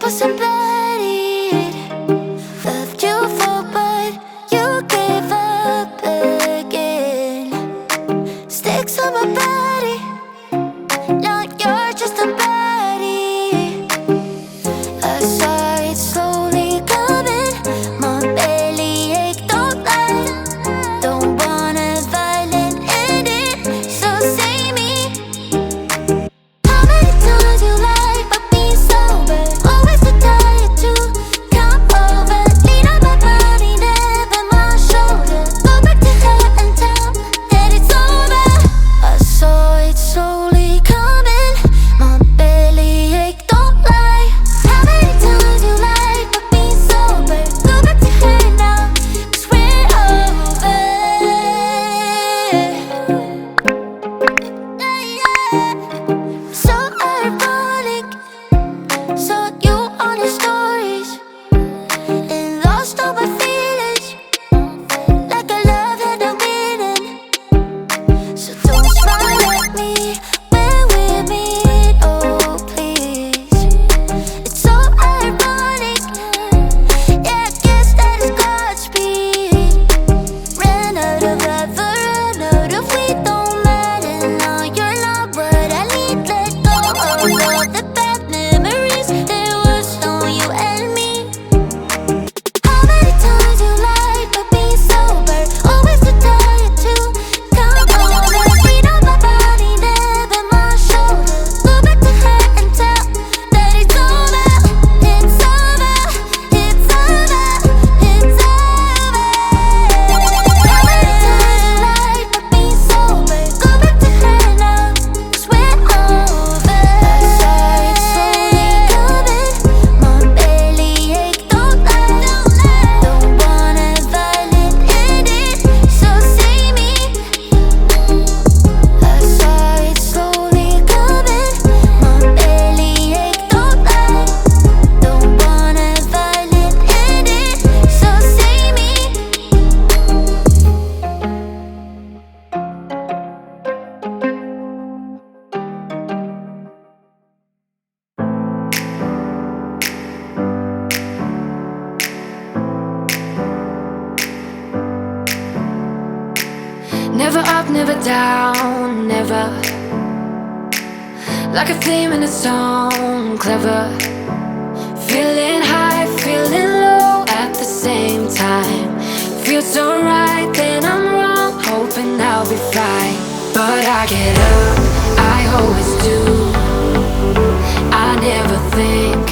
wasn't buried. Loved you for, but you gave up again. Sticks on my body, now you're just a baddie. I saw it slowly coming, my belly ache, don't lie. Don't want a violent ending, so save me. How many times you lied but being sober? Always too tired to come over. Lean on my body, never my shoulder. Go back to her and tell that it's over. I saw it slowly coming, my belly ache, don't lie. How many times you lied but being sober? Go back to her now, 'cause we're over. So ironic, saw you on your stories and lost all my feelings, like our love had no meaning. So don't smile at me when we meet, oh please. It's so ironic, yeah, I guess that is Godspeed. Ran out of love, ran out of we don't matter. Now you're not what I need, let go of all the bad memories there was on you and me. How many times you lied but being sober? Always too tired to come over. Lean on my body, never my shoulder. Go back to her and tell that it's over. It's over, it's over, it's over. How many times you lied but being sober? Go back to her now, 'cause we're over. I saw it slowly coming, my belly ache, don't lie. Don't want a violent ending, so save me. I saw it slowly coming, my belly ache, don't lie. Don't want a violent ending, so save me. Never up, never down, never. Like a theme in a song, clever. Feeling high, feeling low at the same time. Feels so right, then I'm wrong, hoping I'll be fine. But I get up, I always do. I never think